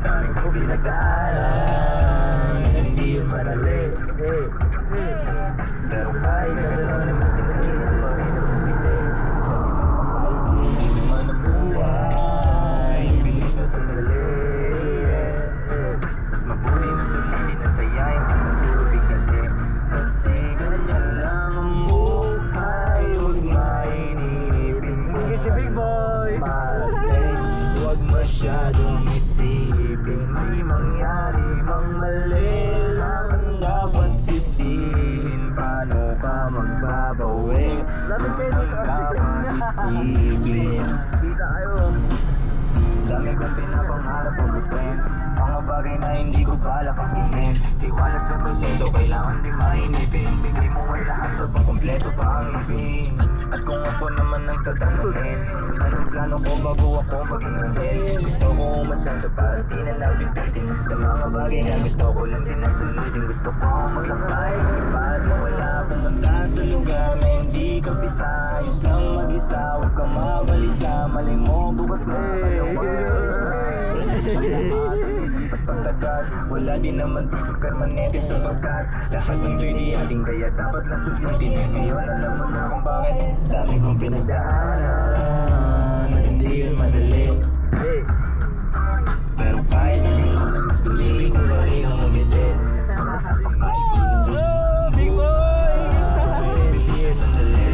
dami kong pinagdaanan. Hindi yun madali, pero kahit na gano'n ay matigil pa rin ang bumili. Hindi naman ang buhay, bilis na sandali. Mas mabuti na sulitin na sayahin ka na puro bigati. Kasi ganyan lang ang buhay, huwag mainipin mo. Big boy! Huwag masyadong isipin, may mangyari mang mali lang ang dapat sisihin. Paano ka magbabawi? Huwag kang dapat isipin. Kita kayo. Dami kong pinapangarap abutin, mga bagay na hindi ko balak akinin. Tiwala sa proseso, kailangan di mainipin. Bigay mo ang lahat sa pangkompleto pa ang ibig. At kung ako naman ang tatanungin, anong plano ko bago ako maging hangin? Gusto ko umasando para di na nabibitin sa mga bagay na gusto ko lang din na suludin. Gusto ko maglakay, ipad mo wala pumunta sa lugar na hindi ka pisa. Ayos lang mag-isa, huwag ka mabalisa. Mali mo, bukas mo pagtagal, wala din naman dito permanente sapagkat lahat ng joy ating kaya dapat lang sulitin. Ngayon alam mo na kung bakit dami kong pinagdaanan. Hindi yun madali, pero kahit mas tuloy ko pa rin ang umiti. Big boy! Bilis ang dali,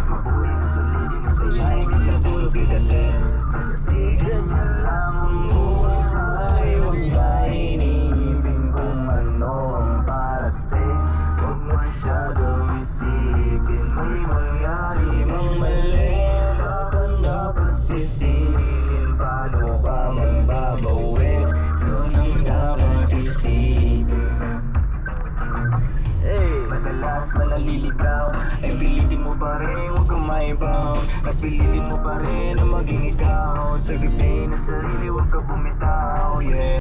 mabuhay na sulitin na sayahin ka sa puro bigati. Kasi ganyan lang ang buhay, huwag mainipin kung ano ang parating. Huwag masyadong isipin, may mangyari mang mali, dapat sisihin. Paano ka magbabawi? Yun ang dapat isipin. Madalas na naliligaw, ay pilitin mo pa rin, huwag kang maibaw. At pilitin mo pa rin na maging ikaw. Sagipin ang sarili, huwag ka bumitaw, yeah.